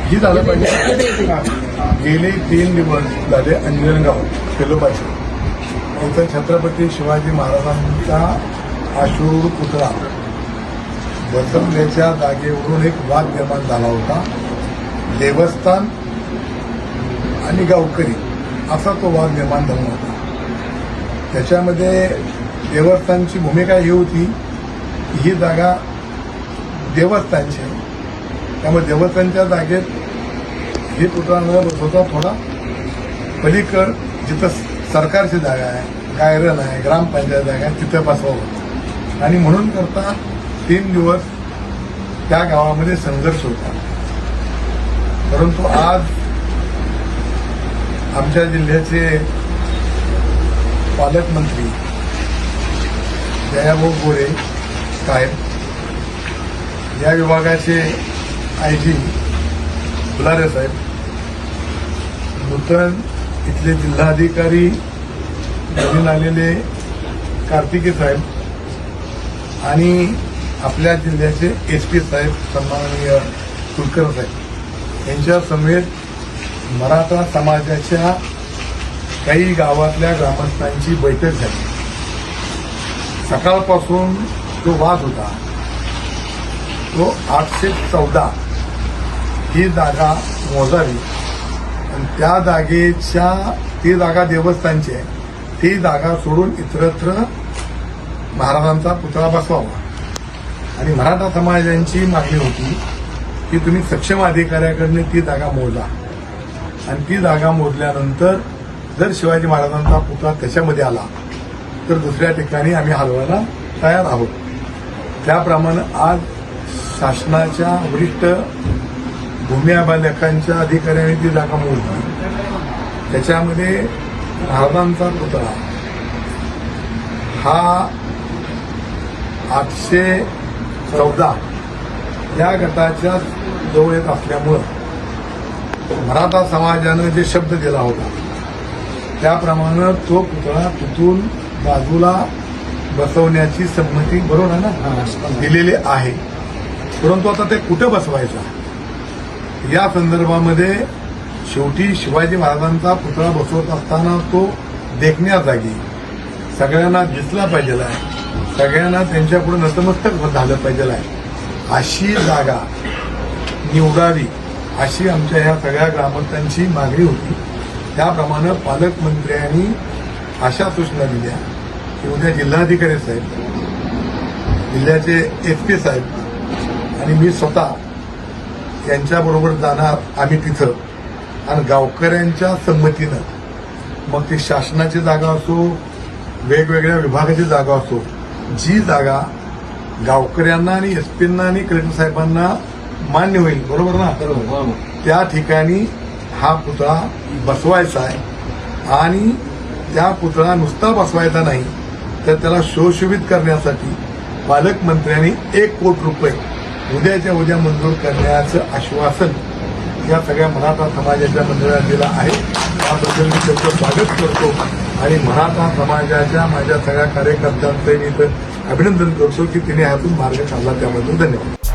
ही झालं पाहिजे. गेले 3 दिवस झाले अंजनगाव खेलोबाचे इथं छत्रपती शिवाजी महाराजांचा अश्वारूढ पुतळा बसवण्याच्या जागेवरून एक वाद निर्माण झाला होता. देवस्थान आणि गावकरी असा तो वाद निर्माण झाला होता. त्याच्यामध्ये देवस्थानची भूमिका ही होती की ही जागा देवस्थानची आहे, त्यामुळे देवस्थानच्या जागेत ही पुतळा न बसवता थोडा पलीकड जिथं सरकारची जागा आहे, गायरन आहे, ग्रामपंचायत जागा आहे तिथं बसवावं आणि म्हणून करता 3 दिवस त्या गावामध्ये संघर्ष होता. परंतु आज आमच्या जिल्ह्याचे पालकमंत्री दयाभाऊ गोरे साहेब, या विभागाचे आयजी फुलारे साहेब, नूतन इथले जिल्हाधिकारी नवीन आलेले कार्तिके साहेब आणि आपल्या जिल्ह्याचे एसपी साहेब सन्माननीय कुलकर्णी साहेब यांच्या समेत मराठा समाजाच्या काही गावातल्या ग्रामस्थांची बैठक झाली. सकाळपासून जो वाद होता तो 814 ही जागा मोजावी आणि त्या जागेच्या ती जागा देवस्थानची आहे, ती जागा सोडून इतरत्र महाराजांचा पुतळा बसवावा आणि मराठा समाजाची मागणी होती की तुम्ही सक्षम अधिकाऱ्याकडनं ती जागा मोजा आणि ती जागा मोजल्यानंतर जर शिवाजी महाराजांचा पुतळा त्याच्यामध्ये आला तर दुसऱ्या ठिकाणी आम्ही हलवायला तयार आहोत. त्याप्रमाणे आज शासनाच्या वरिष्ठ भूमी अभिलेखांच्या अधिकाऱ्यांनी ती जागा मोजली. त्याच्यामध्ये महाराजांचा पुतळा हा 814 या गटाच्या जवळ येत असल्यामुळं मराठा समाजानं जे शब्द दिला होता त्याप्रमाणे तो पुतळा तिथून बाजूला बसवण्याची संमती बरोबर आहे ना दिलेली आहे. परंतु आता ते कुठं बसवायचा या संदर्भामध्ये शेवटी शिवाजी महाराजांचा पुतळा बसवत असताना तो देखण्या जागी सगळ्यांना दिसला पाहिजे आहे, सगळ्यांना त्यांच्यापुढे नतमस्तक झालं पाहिजे आहे अशी जागा निवडावी अशी आमच्या ह्या सगळ्या ग्रामस्थांची मागणी होती. त्याप्रमाणे पालकमंत्र्यांनी अशा सूचना दिल्या की उद्या जिल्हाधिकारी साहेब, जिल्ह्याचे एसपी साहेब आणि मी स्वतः यांच्याबरोबर जाणार आम्ही तिथं आणि गावकऱ्यांच्या संमतीनं मग ती शासनाची जागा असो, वेगवेगळ्या विभागाची जागा असो, जी जागा गावकऱ्यांना आणि एसपींना आणि कलेक्टर साहेबांना मान्य होईल बरोबर ना, त्या ठिकाणी हा पुतळा बसवायचा आहे आणि त्या पुतळा नुसता बसवायचा नाही तर त्याला सुशोभित करण्यासाठी पालकमंत्र्यांनी 1 कोटी रुपये उद्याच्या उद्या मंजूर करण्याचं आश्वासन या सगळ्या मराठा समाजाच्या मंडळाला दिलं आहे. त्याबद्दल मी त्यांचं स्वागत करतो आणि मराठा समाजाच्या माझ्या सगळ्या कार्यकर्त्यांचं मी इथं अभिनंदन करतो की तिने ह्यातून मार्ग काढला. त्याबद्दल धन्यवाद.